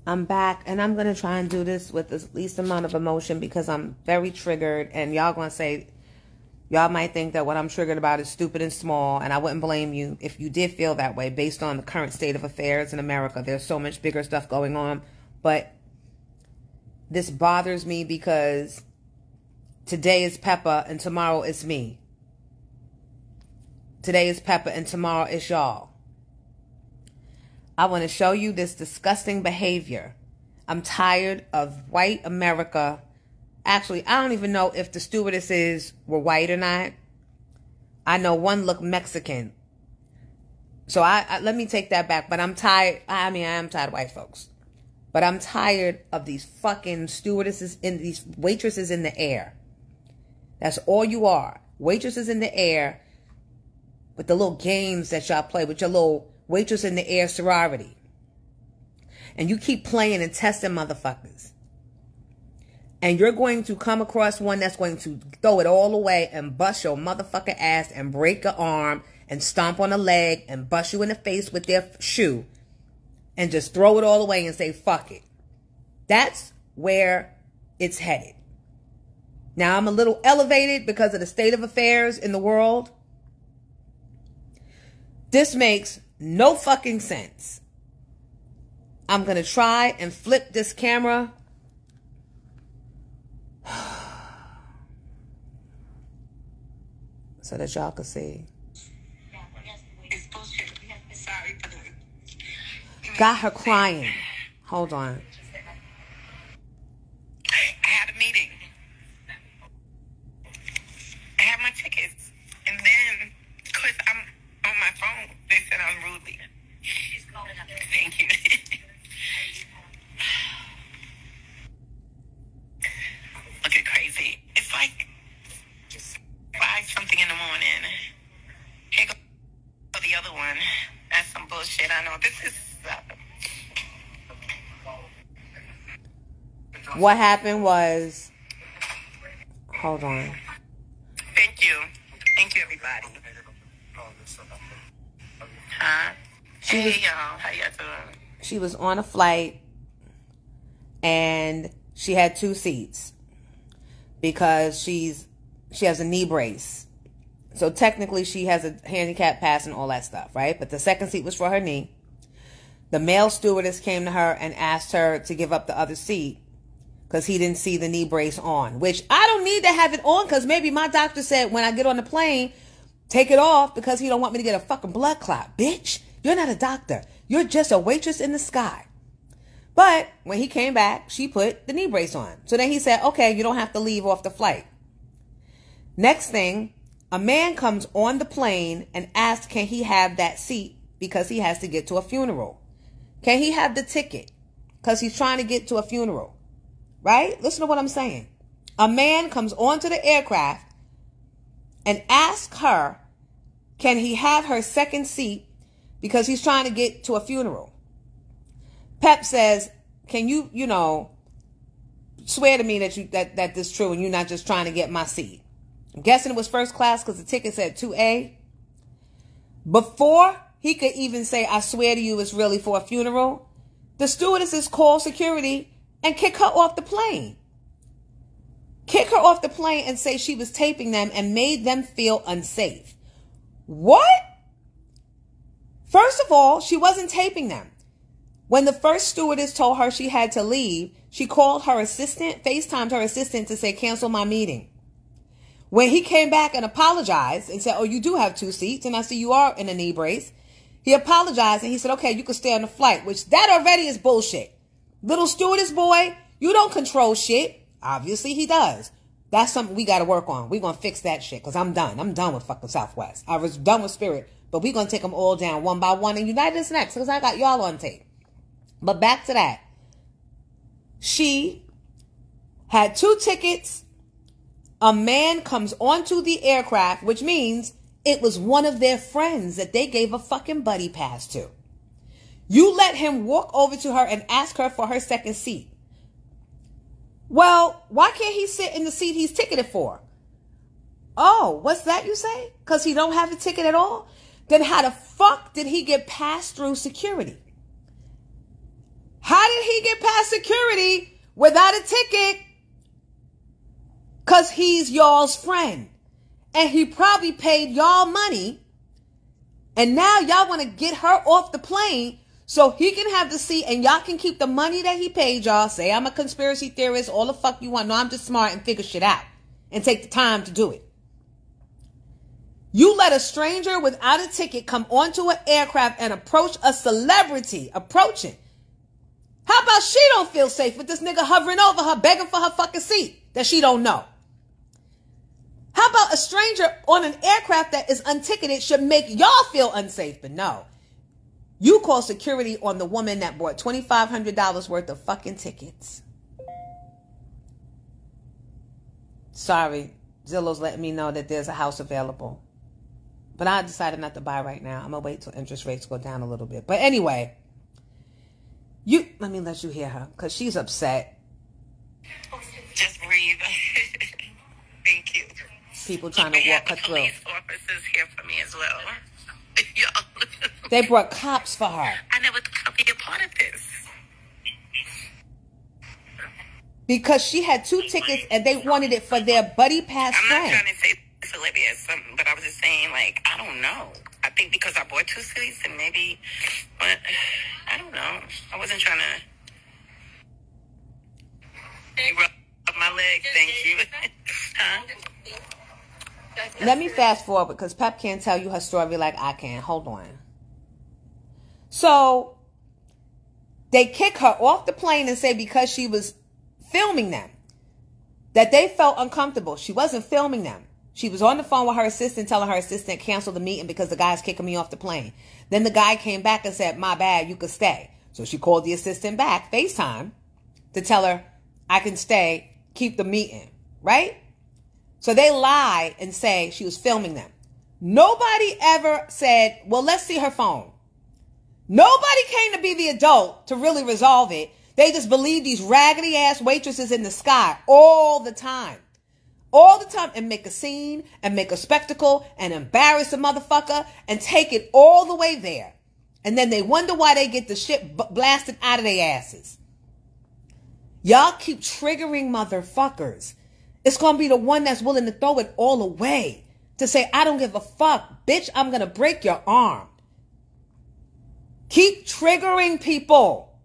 I'm back, and I'm going to try and do this with the least amount of emotion because I'm very triggered, and y'all going to say, y'all might think that what I'm triggered about is stupid and small, and I wouldn't blame you if you did feel that way based on the current state of affairs in America. There's so much bigger stuff going on, but this bothers me because today is Pepa and tomorrow is me. Today is Pepa and tomorrow is y'all. I want to show you this disgusting behavior. I'm tired of white America. Actually, I don't even know if the stewardesses were white or not. I know one looked Mexican. So let me take that back. But I'm tired. I am tired of white folks. But I'm tired of these fucking stewardesses and these waitresses in the air. That's all you are. Waitresses in the air with the little games that y'all play with your little waitress in the air sorority. And you keep playing and testing motherfuckers. And you're going to come across one that's going to throw it all away and bust your motherfucking ass and break your arm and stomp on a leg and bust you in the face with their shoe and just throw it all away and say, fuck it. That's where it's headed. Now, I'm a little elevated because of the state of affairs in the world. This makes no fucking sense. I'm going to try and flip this camera. So that y'all can see. Got her crying. Hold on. I had a meeting. I had my tickets. And then, because I'm on my phone, they said I'm rudely. Thank you. Looking crazy. It's like 5-something in the morning. Here go the other one. That's some bullshit. I know. This is... What happened was... Hold on. Thank you. Thank you, everybody. Huh? Hey, y'all. How y'all doing? She was on a flight and she had 2 seats because she has a knee brace. So technically she has a handicap pass and all that stuff, right? But the second seat was for her knee. The male stewardess came to her and asked her to give up the other seat because he didn't see the knee brace on, which I don't need to have it on because maybe my doctor said when I get on the plane, take it off because he don't want me to get a fucking blood clot. Bitch, you're not a doctor. You're just a waitress in the sky. But when he came back, she put the knee brace on. So then he said, okay, you don't have to leave off the flight. Next thing, a man comes on the plane and asks, can he have that seat because he has to get to a funeral? Can he have the ticket because he's trying to get to a funeral? Right? Listen to what I'm saying. A man comes onto the aircraft and asks her, can he have her second seat because he's trying to get to a funeral? Pep says, can you, swear to me that this is true and you're not just trying to get my seat? I'm guessing it was first class because the ticket said 2A. Before he could even say, I swear to you it's really for a funeral, the stewardesses call security and kick her off the plane. Kick her off the plane and say she was taping them and made them feel unsafe. What? First of all, she wasn't taping them. When the first stewardess told her she had to leave, she called her assistant, FaceTimed her assistant to say, cancel my meeting. When he came back and apologized and said, oh, you do have 2 seats, and I see you are in a knee brace, he apologized and he said, okay, you can stay on the flight, which that already is bullshit. Little stewardess boy, you don't control shit. Obviously he does. That's something we got to work on. We're going to fix that shit because I'm done. I'm done with fucking Southwest. I was done with Spirit, but we're going to take them all down one by one, and United is next because I got y'all on tape. But back to that. She had 2 tickets. A man comes onto the aircraft, which means it was one of their friends that they gave a fucking buddy pass to. You let him walk over to her and ask her for her second seat. Well, why can't he sit in the seat he's ticketed for? Oh, what's that you say? Because he don't have a ticket at all? Then how the fuck did he get passed through security? How did he get past security without a ticket? Because he's y'all's friend. And he probably paid y'all money. And now y'all want to get her off the plane so he can have the seat and y'all can keep the money that he paid y'all. Say I'm a conspiracy theorist, all the fuck you want. No, I'm just smart and figure shit out and take the time to do it. You let a stranger without a ticket come onto an aircraft and approach a celebrity approaching. How about she don't feel safe with this nigga hovering over her, begging for her fucking seat that she don't know? How about a stranger on an aircraft that is unticketed should make y'all feel unsafe? But no. You call security on the woman that bought $2,500 worth of fucking tickets. Sorry, Zillow's letting me know that there's a house available. But I decided not to buy right now. I'm going to wait till interest rates go down a little bit. But anyway, let me let you hear her because she's upset. Just breathe. Thank you. People trying to walk her through. Police officers here for me as well. They brought cops for her. I never thought I'd be a part of this. Because she had 2 tickets and they wanted it for their buddy past friend. I'm not trying to say this Olivia something, but I was just saying, like, I don't know. I think because I bought 2 seats and maybe, but I don't know. I wasn't trying to rub my leg. Thank you. Huh? Let me fast forward because Pep can't tell you her story like I can. Hold on. So they kick her off the plane and say because she was filming them that they felt uncomfortable. She wasn't filming them. She was on the phone with her assistant telling her assistant cancel the meeting because the guy's kicking me off the plane. Then the guy came back and said, my bad, you could stay. So she called the assistant back, FaceTime, to tell her I can stay, keep the meeting, right? So they lie and say she was filming them. Nobody ever said, well, let's see her phone. Nobody came to be the adult to really resolve it. They just believe these raggedy ass waitresses in the sky all the time. All the time. And make a scene and make a spectacle and embarrass a motherfucker and take it all the way there. And then they wonder why they get the shit blasted out of their asses. Y'all keep triggering motherfuckers. It's going to be the one that's willing to throw it all away. To say, I don't give a fuck. Bitch, I'm going to break your arm. Keep triggering people.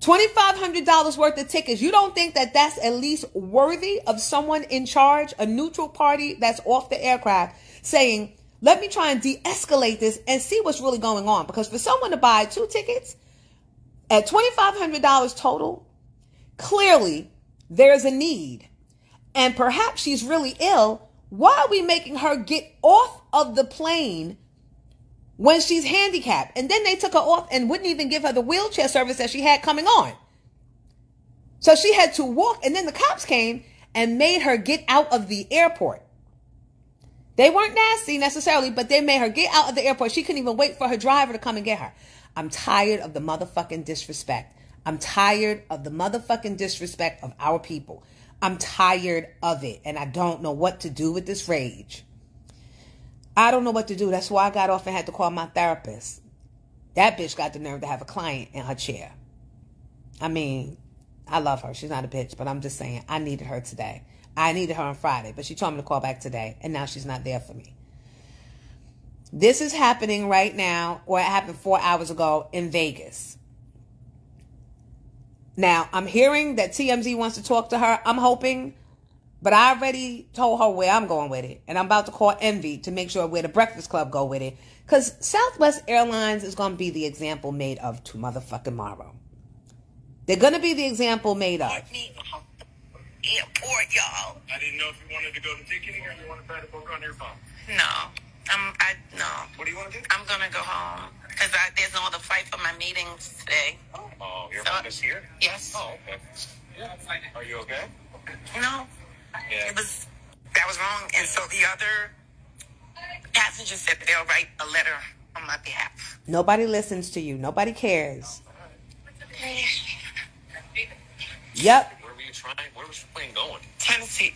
$2,500 worth of tickets. You don't think that that's at least worthy of someone in charge, a neutral party that's off the aircraft, saying, let me try and de-escalate this and see what's really going on. Because for someone to buy 2 tickets at $2,500 total, clearly there's a need. And perhaps she's really ill. Why are we making her get off of the plane when she's handicapped? And then they took her off and wouldn't even give her the wheelchair service that she had coming on. So she had to walk. And then the cops came and made her get out of the airport. They weren't nasty necessarily, but they made her get out of the airport. She couldn't even wait for her driver to come and get her. I'm tired of the motherfucking disrespect. I'm tired of the motherfucking disrespect of our people. I'm tired of it. And I don't know what to do with this rage. I don't know what to do. That's why I got off and had to call my therapist. That bitch got the nerve to have a client in her chair. I mean, I love her. She's not a bitch, but I'm just saying I needed her today. I needed her on Friday, but she told me to call back today. And now she's not there for me. This is happening right now, or it happened 4 hours ago in Vegas. Now, I'm hearing that TMZ wants to talk to her. I'm hoping, but I already told her where I'm going with it. And I'm about to call Envy to make sure where the Breakfast Club go with it. Because Southwest Airlines is going to be the example made of to motherfucking morrow. They're going to be the example made of. Airport, y'all. I didn't know if you wanted to go to ticketing or you want to try to book on your phone. No. No. What do you want to do? I'm going to go home. Because there's no other flight for my meetings today. Oh, your So- phone is here? Yes. Oh, okay. Yeah. Are you okay? No. Yeah. That was wrong. And so the other passengers said they'll write a letter on my behalf. Nobody listens to you. Nobody cares. Okay. Yep. Where were you trying? Where was your plane going? Tennessee.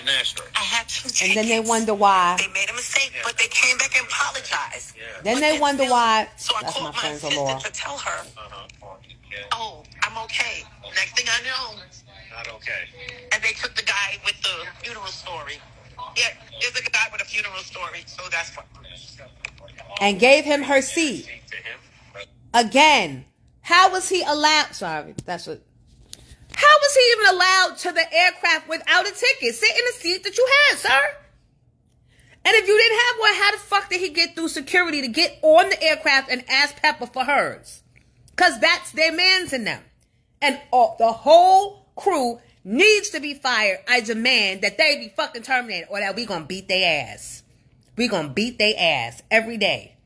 Nashville. I had 2 tickets. And then they wonder why. They made a mistake, but they came back and apologized. Yeah. Then But they wonder why. So I That's my called my friends sister Laura. to tell her, Yeah. oh, I'm okay. Next thing I know, Not okay. and they took the guy with the funeral story. Yeah, there's a guy with a funeral story, so that's fine. And gave him her seat. To him. Again, how was he allowed? Sorry, that's what. How was he even allowed to the aircraft without a ticket? Sit in the seat that you had, sir. And if you didn't have one, how the fuck did he get through security to get on the aircraft and ask Pepa for hers? Because that's their mans in them. And the whole crew needs to be fired. I demand that they be fucking terminated or that we gonna beat their ass. We gonna beat their ass every day.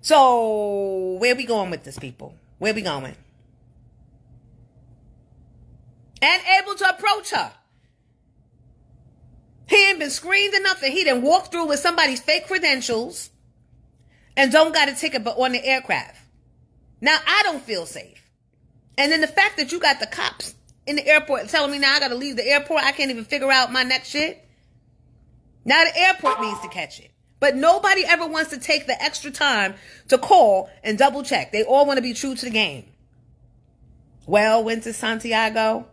So, where we going with this, people? Where we going? And able to approach her. He ain't been screened or nothing. He done walked through with somebody's fake credentials and don't got a ticket but on the aircraft. Now, I don't feel safe. And then the fact that you got the cops in the airport telling me now I got to leave the airport, I can't even figure out my next shit. Now the airport needs to catch it. But nobody ever wants to take the extra time to call and double check. They all want to be true to the game. Well, went to Santiago.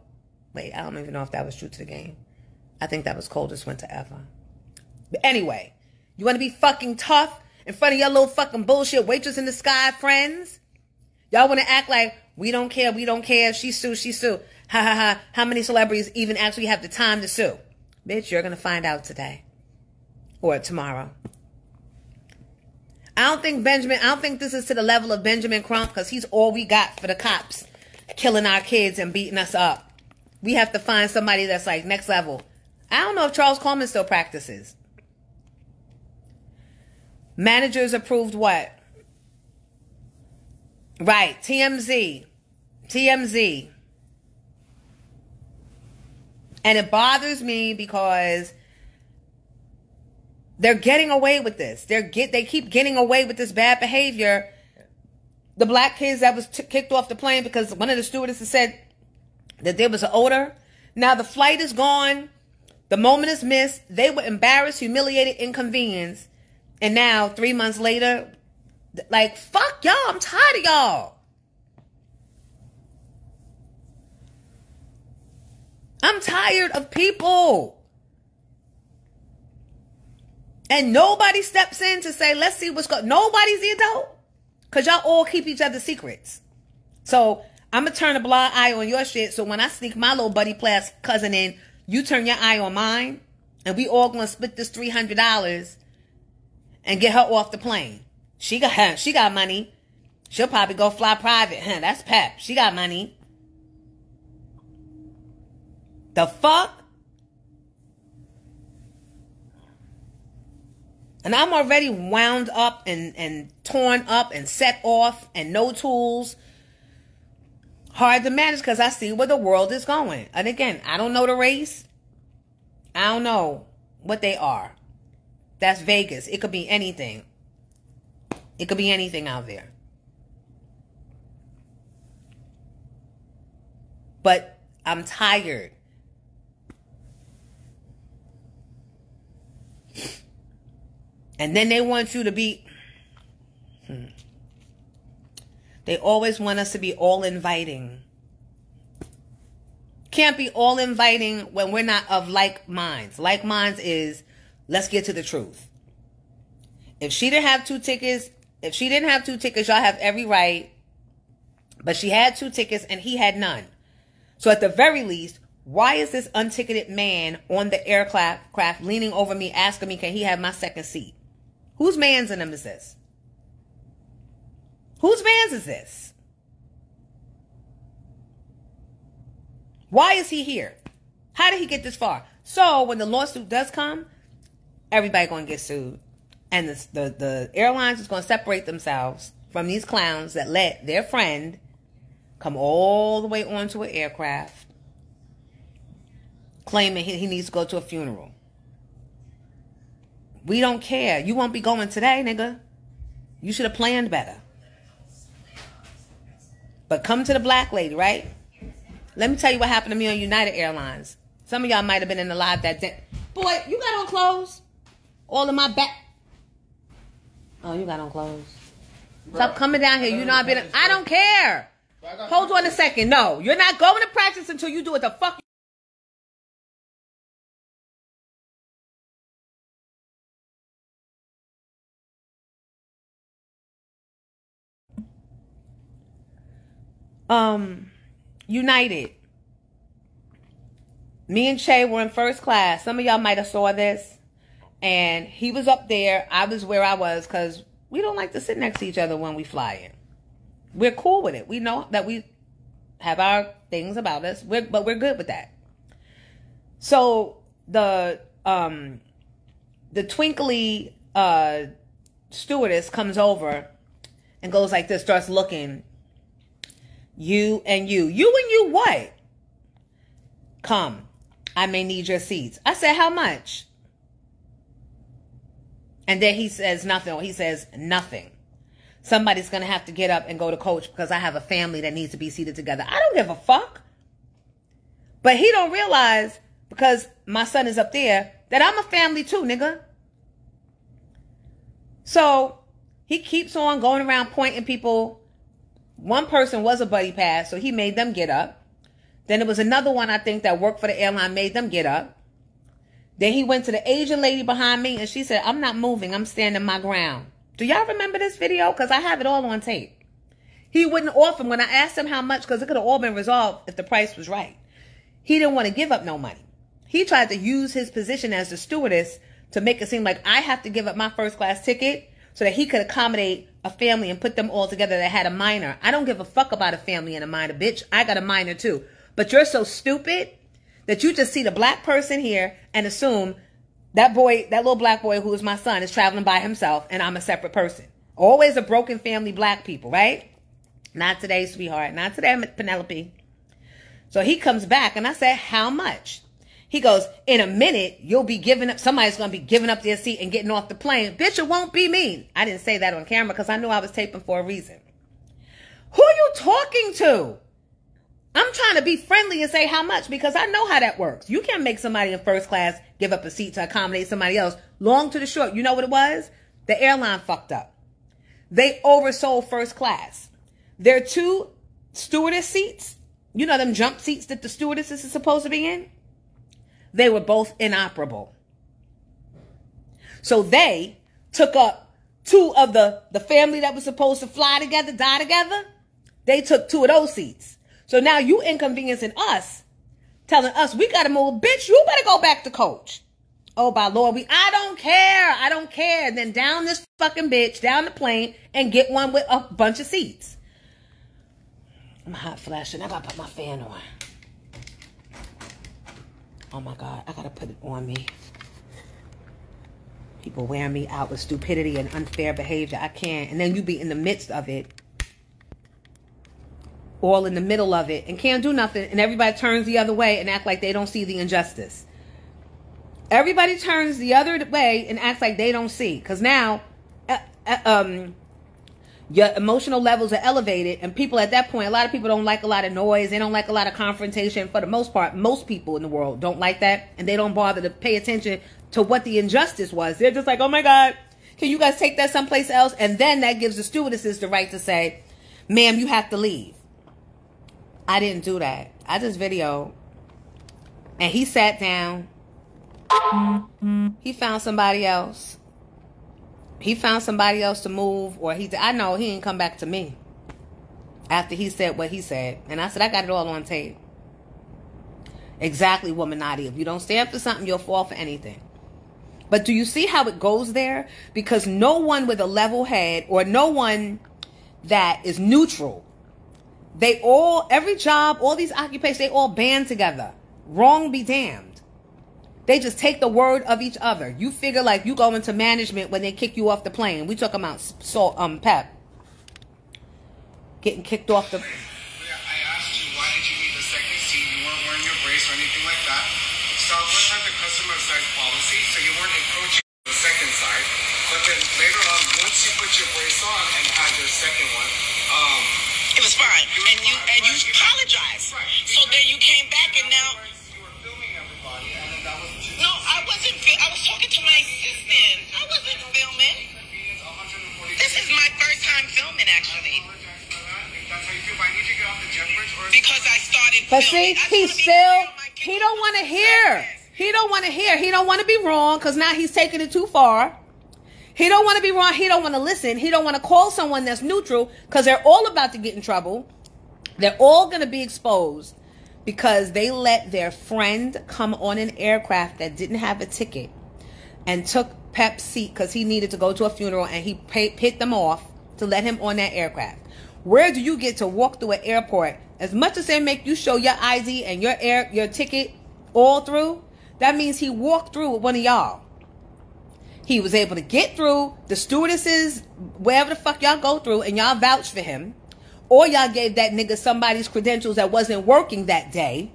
Wait, I don't even know if that was true to the game. I think that was coldest winter ever. But anyway, you want to be fucking tough in front of your little fucking bullshit waitress in the sky friends? Y'all want to act like we don't care, she sue. Ha ha ha. How many celebrities even actually have the time to sue? Bitch, you're going to find out today. Or tomorrow. I don't think this is to the level of Benjamin Crump because he's all we got for the cops killing our kids and beating us up. We have to find somebody that's like next level. I don't know if Charles Coleman still practices. Managers approved what? Right, TMZ. And it bothers me because they're getting away with this. They keep getting away with this bad behavior. The black kids that was kicked off the plane because one of the stewardesses said that there was an odor. Now the flight is gone. The moment is missed. They were embarrassed, humiliated, inconvenienced. And now 3 months later, like, fuck y'all. I'm tired of y'all. I'm tired of people. And nobody steps in to say, let's see what's going on. Nobody's the adult. Because y'all all keep each other's secrets. So I'm going to turn a blind eye on your shit. So when I sneak my little buddy class cousin in, you turn your eye on mine. And we all going to split this $300 and get her off the plane. She got money. She'll probably go fly private. That's Pep. She got money. The fuck? And I'm already wound up and torn up and set off and no tools. Hard to manage because I see where the world is going. And again, I don't know the race. I don't know what they are. That's Vegas. It could be anything. It could be anything out there. But I'm tired. And then they want you to be... They always want us to be all inviting. Can't be all inviting when we're not of like minds. Like minds is, let's get to the truth. If she didn't have 2 tickets, y'all have every right. But she had 2 tickets and he had none. So at the very least, why is this unticketed man on the aircraft leaning over me, asking me, can he have my second seat? Whose man's in him is this? Whose man's is this? Why is he here? How did he get this far? So when the lawsuit does come, everybody going to get sued. And the airlines is going to separate themselves from these clowns that let their friend come all the way onto an aircraft claiming he needs to go to a funeral. We don't care. You won't be going today, nigga. You should have planned better. But come to the black lady, right? Let me tell you what happened to me on United Airlines. Some of y'all might have been in the live that day. Boy, you got on clothes? All in my back. Oh, you got on clothes. Stop coming down here. You know I've been... I don't care. Hold on a second. No, you're not going to practice until you do what the fuck. United. Me and Che were in first class. Some of y'all might have saw this. And he was up there. I was where I was because we don't like to sit next to each other when we fly in. We're cool with it. We know that we have our things about us, but we're good with that. So the twinkly stewardess comes over and goes like this, starts looking. You and you. You and you what? Come. I may need your seats. I said, how much? And then he says nothing. He says nothing. Somebody's going to have to get up and go to coach because I have a family that needs to be seated together. I don't give a fuck. But he don't realize, because my son is up there, that I'm a family too, nigga. So he keeps on going around pointing people. One person was a buddy pass, so he made them get up. Then there was another one, I think, that worked for the airline, made them get up. Then he went to the Asian lady behind me, and she said, I'm not moving. I'm standing my ground. Do y'all remember this video? Because I have it all on tape. He wouldn't offer when I asked him how much, because it could have all been resolved if the price was right. He didn't want to give up no money. He tried to use his position as the stewardess to make it seem like I have to give up my first class ticket so that he could accommodate a family and put them all together that had a minor. I don't give a fuck about a family and a minor, bitch. I got a minor too. But you're so stupid that you just see the black person here and assume that boy, that little black boy who is my son, is traveling by himself and I'm a separate person. Always a broken family, black people, right? Not today, sweetheart. Not today, Penelope. So he comes back and I said, how much? He goes, in a minute, you'll be giving up. Somebody's going to be giving up their seat and getting off the plane. Bitch, it won't be me. I didn't say that on camera because I knew I was taping for a reason. Who are you talking to? I'm trying to be friendly and say how much because I know how that works. You can't make somebody in first class give up a seat to accommodate somebody else. Long to the short, you know what it was? The airline fucked up. They oversold first class. There are 2 stewardess seats. You know them jump seats that the stewardesses are supposed to be in? They were both inoperable. So they took up 2 of the family that was supposed to fly together, die together. They took 2 of those seats. So now you inconveniencing us, telling us we got to move. Bitch, you better go back to coach. Oh, by Lord, I don't care. I don't care. Then down this fucking bitch, down the plane, and get one with a bunch of seats. I'm hot flashing. I got to put my fan on. Oh, my God. I got to put it on me. People wearing me out with stupidity and unfair behavior. I can't. And then you be in the midst of it. All in the middle of it. And can't do nothing. And everybody turns the other way and act like they don't see the injustice. Everybody turns the other way and acts like they don't see. Because now, your emotional levels are elevated. And people at that point, a lot of people don't like a lot of noise. They don't like a lot of confrontation. For the most part, most people in the world don't like that. And they don't bother to pay attention to what the injustice was. They're just like, oh my God, can you guys take that someplace else? And then that gives the stewardesses the right to say, ma'am, you have to leave. I didn't do that. I just videoed. And he sat down. He found somebody else. He found somebody else to move. Or I know he didn't come back to me. After he said what he said. And I said, I got it all on tape. Exactly, womanati. If you don't stand for something, you'll fall for anything. But do you see how it goes there? Because no one with a level head or no one that is neutral, they all, every job, all these occupations, they all band together. Wrong be damned. They just take the word of each other. You figure like you go into management when they kick you off the plane. We talking about Pep. Getting kicked off the... I asked you, why did you need a second seat? You weren't wearing your brace or anything like that. Southwest had the customer side policy, so you weren't encroaching on the second side. But then later on, once you put your brace on and had your second one, It was was fine, and you apologized. So then you came back, and now. You were filming everybody, and then that was. No, I wasn't. I was talking to my assistant. I wasn't filming. This is my first time filming, actually. That's how you feel. But I need you to get off the jet bridge, or Because I started But filming. see, he don't want to hear. He don't want to hear. He don't want to be wrong because now he's taking it too far. He don't want to be wrong. He don't want to listen. He don't want to call someone that's neutral because they're all about to get in trouble. They're all going to be exposed because they let their friend come on an aircraft that didn't have a ticket and took Pep's seat because he needed to go to a funeral, and he hit them off to let him on that aircraft. Where do you get to walk through an airport? As much as they make you show your ID and your ticket all through, that means he walked through with one of y'all. He was able to get through. The stewardesses, wherever the fuck y'all go through, and y'all vouched for him. Or y'all gave that nigga somebody's credentials that wasn't working that day.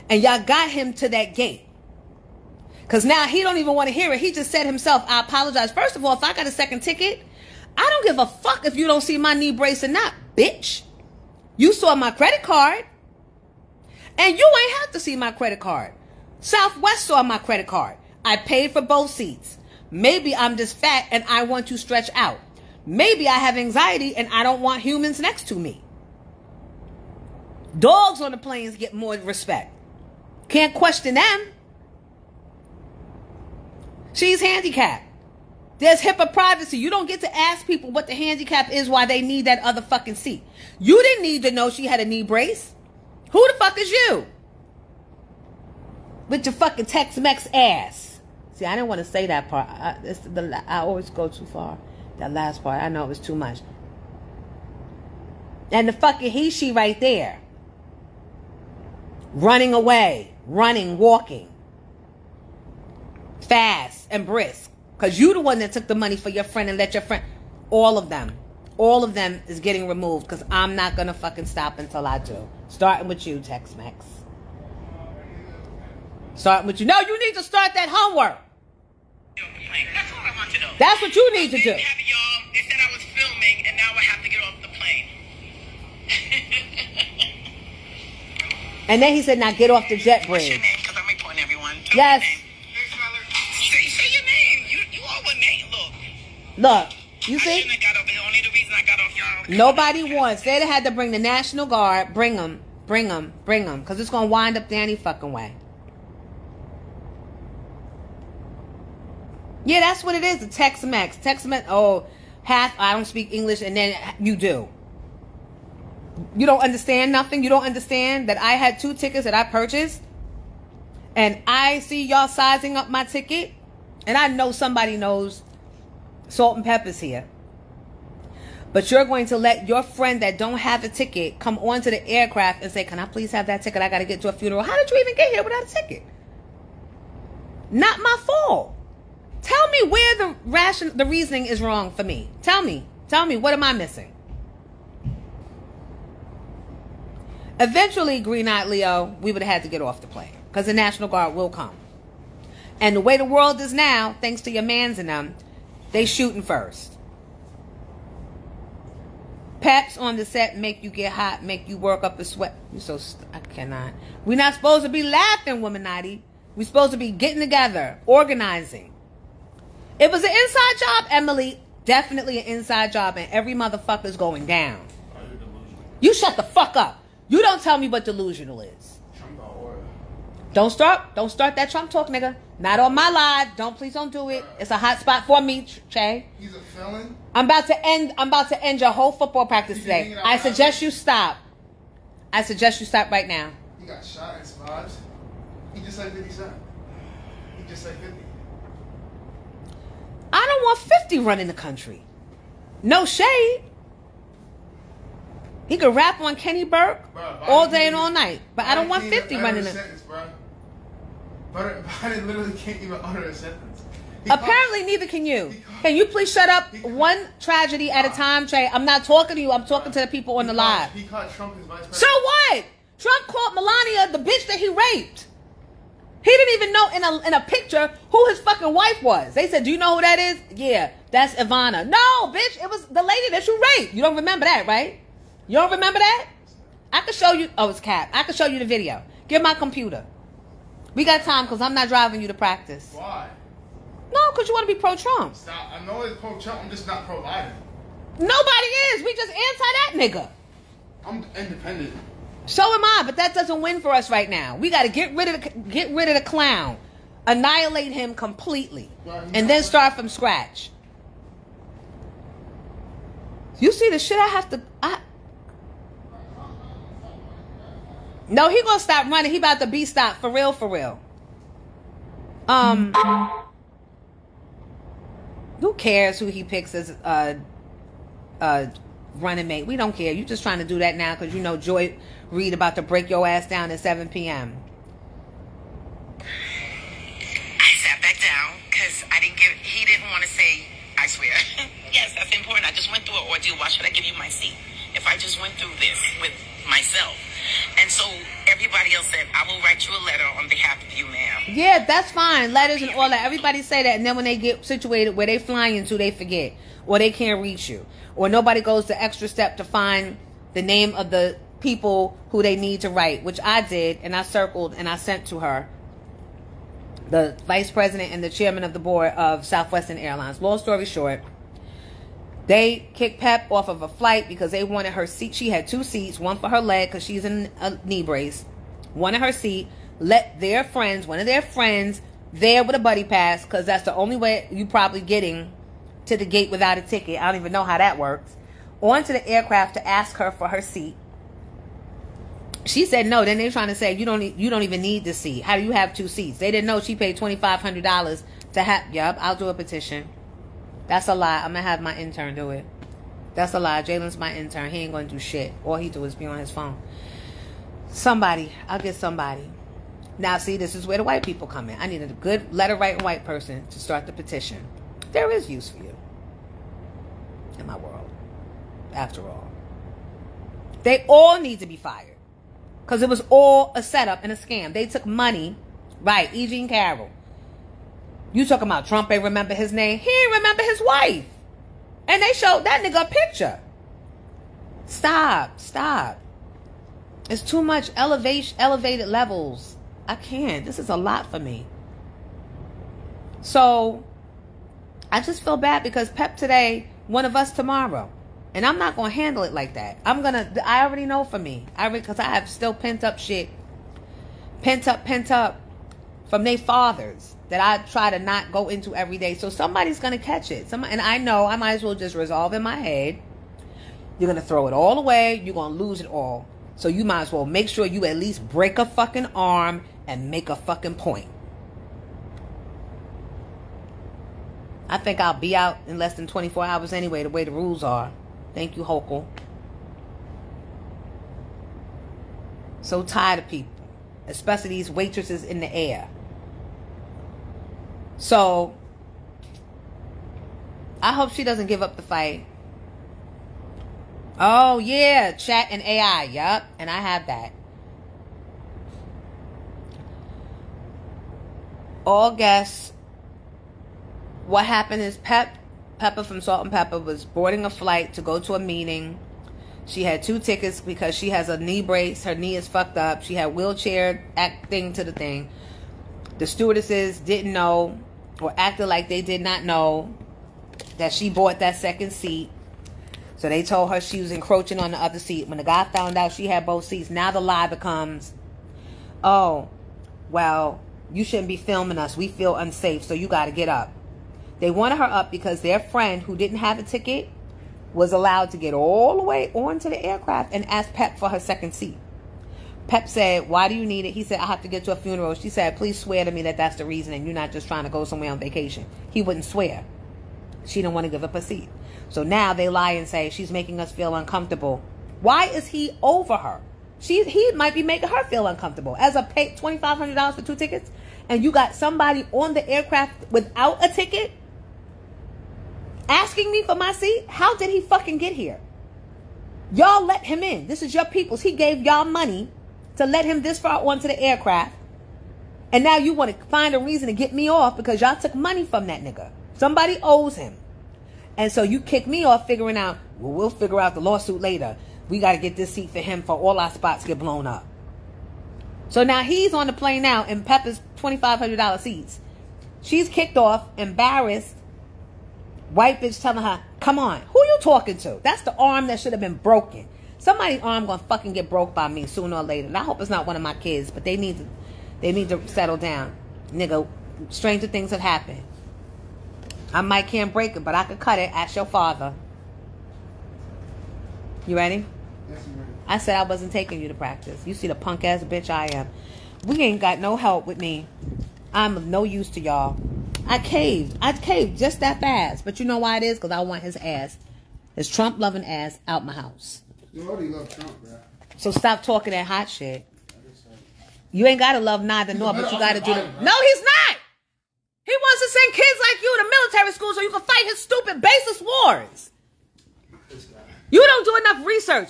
And y'all got him to that gate. Because now he don't even want to hear it. He just said himself, I apologize. First of all, if I got a second ticket, I don't give a fuck if you don't see my knee brace or not, bitch. You saw my credit card. And you ain't have to see my credit card. Southwest saw my credit card. I paid for both seats. Maybe I'm just fat and I want to stretch out. Maybe I have anxiety and I don't want humans next to me. Dogs on the planes get more respect. Can't question them. She's handicapped. There's HIPAA privacy. You don't get to ask people what the handicap is why they need that other fucking seat. You didn't need to know she had a knee brace. Who the fuck is you? With your fucking Tex-Mex ass. See, I didn't want to say that part. I always go too far. That last part, I know it was too much. And the fucking he, she right there. Running away. Running, walking. Fast and brisk. Because you the one that took the money for your friend and let your friend. All of them is getting removed. Because I'm not going to fucking stop until I do. Starting with you, Tex-Mex. Starting with you. No, you need to start that homework. That's all I want to know. That's what you need to do. They said I was filming, and now I have to get off the plane. And then he said, now get off the jet What's your bridge. name? Because I'm reporting everyone. Tell Yes. me your name. Say your name. You all were named. Look, you I see? shouldn't have got off. Only the reason I got off, y'all. Nobody wants. They'd have had to bring the National Guard. Bring them. Because it's going to wind up any fucking way. Yeah, that's what it is. The Tex-Mex. Tex-Mex. Oh, half I don't speak English, and then you do. You don't understand nothing. You don't understand that I had 2 tickets that I purchased, and I see y'all sizing up my ticket, and I know somebody knows Salt and Pepper's here. But you're going to let your friend that don't have a ticket come onto the aircraft and say, can I please have that ticket? I got to get to a funeral. How did you even get here without a ticket? Not my fault. Tell me where the reasoning is wrong for me. Tell me, what am I missing? Eventually, Green-Eyed Leo, we would have had to get off the plane because the National Guard will come. And the way the world is now, thanks to your mans and them, they shooting first. Peps on the set make you get hot, make you work up a sweat. I cannot. We're not supposed to be laughing, Womanati. We're supposed to be getting together, organizing. It was an inside job, Emily. Definitely an inside job, and every motherfucker's going down. You shut the fuck up. You don't tell me what delusional is. Don't start that Trump talk, nigga. Not on my live. Please don't do it. It's a hot spot for me, Che. He's a felon. I'm about to end your whole football practice today. I suggest you stop. Right now. He got shot and survived. He just like 50 Cent. He just like 50. I don't want 50 running the country. No shade. He could rap on Kenny Burke all day and all night. But I don't want 50 running the... Biden literally can't even utter a sentence. Apparently, neither can you. Can you please shut up one tragedy at a time, Trey? I'm not talking to you. I'm talking to the people on the live. He caught Trump his vice president. So what? Trump called Melania the bitch that he raped. He didn't even know in a picture who his fucking wife was. They said, do you know who that is? Yeah, that's Ivana. No, bitch, it was the lady that you raped. You don't remember that, right? You don't remember that? I can show you. Oh, it's Cap. I can show you the video. Give my computer. We got time because I'm not driving you to practice. Why? No, because you want to be pro-Trump. Stop. I know it's pro-Trump. I'm just not pro-Biden. Nobody is. We just anti that nigga. I'm independent. So am I, but that doesn't win for us right now. We got to get rid of the clown, annihilate him completely, and then start from scratch. You see the shit I have to. No, he gonna stop running. He about to be stopped for real, for real. Who cares who he picks as running mate? We don't care. You just trying to do that now because you know Joy Reid about to break your ass down at 7 p.m. I sat back down because he didn't want to say, I swear. Yes, that's important. I just went through an ordeal. Why should I give you my seat? If I just went through this with myself. And so everybody else said, I will write you a letter on behalf of you, ma'am. Yeah, that's fine. Letters and all that. Everybody say that. And then when they get situated where they flying into, they forget. Or they can't reach you. Or nobody goes the extra step to find the name of the people who they need to write. Which I did. And I circled and I sent to her. The vice president and the chairman of the board of Southwestern Airlines. Long story short. They kicked Pep off of a flight because they wanted her seat. She had 2 seats, one for her leg because she's in a knee brace. One in her seat. Let their friends, one of their friends, there with a buddy pass because that's the only way you probably getting to the gate without a ticket. I don't even know how that works. Onto the aircraft to ask her for her seat. She said no. Then they're trying to say you don't even need the seat. How do you have 2 seats? They didn't know she paid $2,500 to have. Yup, I'll do a petition. That's a lie. I'm going to have my intern do it. That's a lie. Jalen's my intern. He ain't going to do shit. All he do is be on his phone. Somebody. I'll get somebody. Now, see, this is where the white people come in. I need a good letter-writing white person to start the petition. There is use for you in my world. After all. They all need to be fired. Because it was all a setup and a scam. They took money. Right. E. Jean Carroll. You talking about Trump ain't remember his name? He ain't remember his wife. And they showed that nigga a picture. Stop. It's too much elevated levels. I can't. This is a lot for me. So, I just feel bad because Pep today, one of us tomorrow. And I'm not going to handle it like that. I already know for me. Because I have still pent up shit. Pent up from their fathers. That I try to not go into every day. So somebody's going to catch it. And I know I might as well just resolve in my head. You're going to throw it all away. You're going to lose it all. So you might as well make sure you at least break a fucking arm and make a fucking point. I think I'll be out in less than 24 hours anyway, the way the rules are. Thank you, Hochul. So tired of people. Especially these waitresses in the air. So, I hope she doesn't give up the fight. Oh, yeah. Chat and AI. Yup. And I have that. All guess what happened is Pepa from Salt and Pepper was boarding a flight to go to a meeting. She had 2 tickets because she has a knee brace. Her knee is fucked up. She had wheelchair thing to the thing. The stewardesses didn't know or acted like they did not know that she bought that second seat. So they told her she was encroaching on the other seat. When the guy found out she had both seats, now the lie becomes, oh, well, you shouldn't be filming us. We feel unsafe, so you got to get up. They wanted her up because their friend who didn't have a ticket was allowed to get all the way onto the aircraft and ask Pep for her second seat. Pep said, why do you need it? He said, I have to get to a funeral. She said, please swear to me that that's the reason and you're not just trying to go somewhere on vacation. He wouldn't swear. She didn't want to give up a seat. So now they lie and say she's making us feel uncomfortable. Why is he over her? He might be making her feel uncomfortable. As a pay $2,500 for 2 tickets and you got somebody on the aircraft without a ticket asking me for my seat? How did he fucking get here? Y'all let him in. This is your people's. He gave y'all money to let him this far onto the aircraft. And now you want to find a reason to get me off because y'all took money from that nigga. Somebody owes him. And so you kick me off figuring out, well, we'll figure out the lawsuit later. we got to get this seat for him for all our spots get blown up. So now he's on the plane now in Pepa's $2,500 seats. She's kicked off, embarrassed. White bitch telling her, come on, who you talking to? That's the arm that should have been broken. Somebody's arm gonna fucking get broke by me sooner or later. And I hope it's not one of my kids, but they need to settle down. Nigga, stranger things have happened. I might can't break it, but I could cut it. Ask your father. You ready? Yes, I'm ready. I said I wasn't taking you to practice. You see the punk ass bitch I am. We ain't got no help with me. I'm of no use to y'all. I caved just that fast. But you know why it is? Because I want his ass, his Trump loving ass, out my house. You already love Trump, bro. So stop talking that hot shit. You ain't gotta love neither nor, but you gotta do the. No, he's not. He wants to send kids like you to military school so you can fight his stupid baseless wars. You don't do enough research.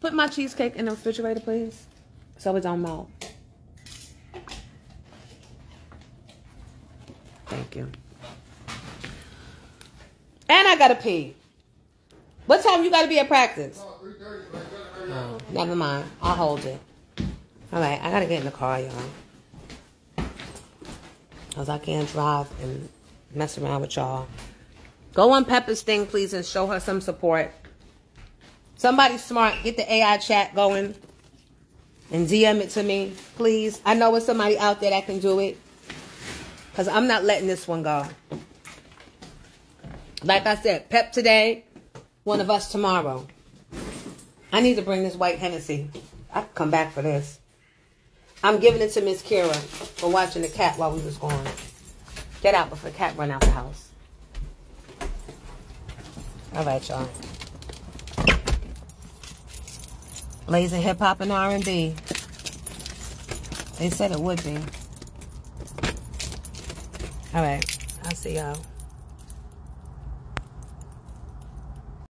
Put my cheesecake in the refrigerator, please, so it don't melt. Thank you. And I gotta pee. What time you gotta be at practice? Oh, never mind. I'll hold it. All right, I gotta get in the car, y'all. Because I can't drive and mess around with y'all. Go on Pepa's thing, please, and show her some support. Somebody smart, get the AI chat going and DM it to me, please. I know it's somebody out there that can do it. Because I'm not letting this one go. Like I said, Pep today, one of us tomorrow. I need to bring this white Hennessy. I can come back for this. I'm giving it to Miss Kira for watching the cat while we was gone. Get out before the cat run out the house. All right, y'all. Blazing hip-hop and R&B. They said it would be. All right. I'll see y'all.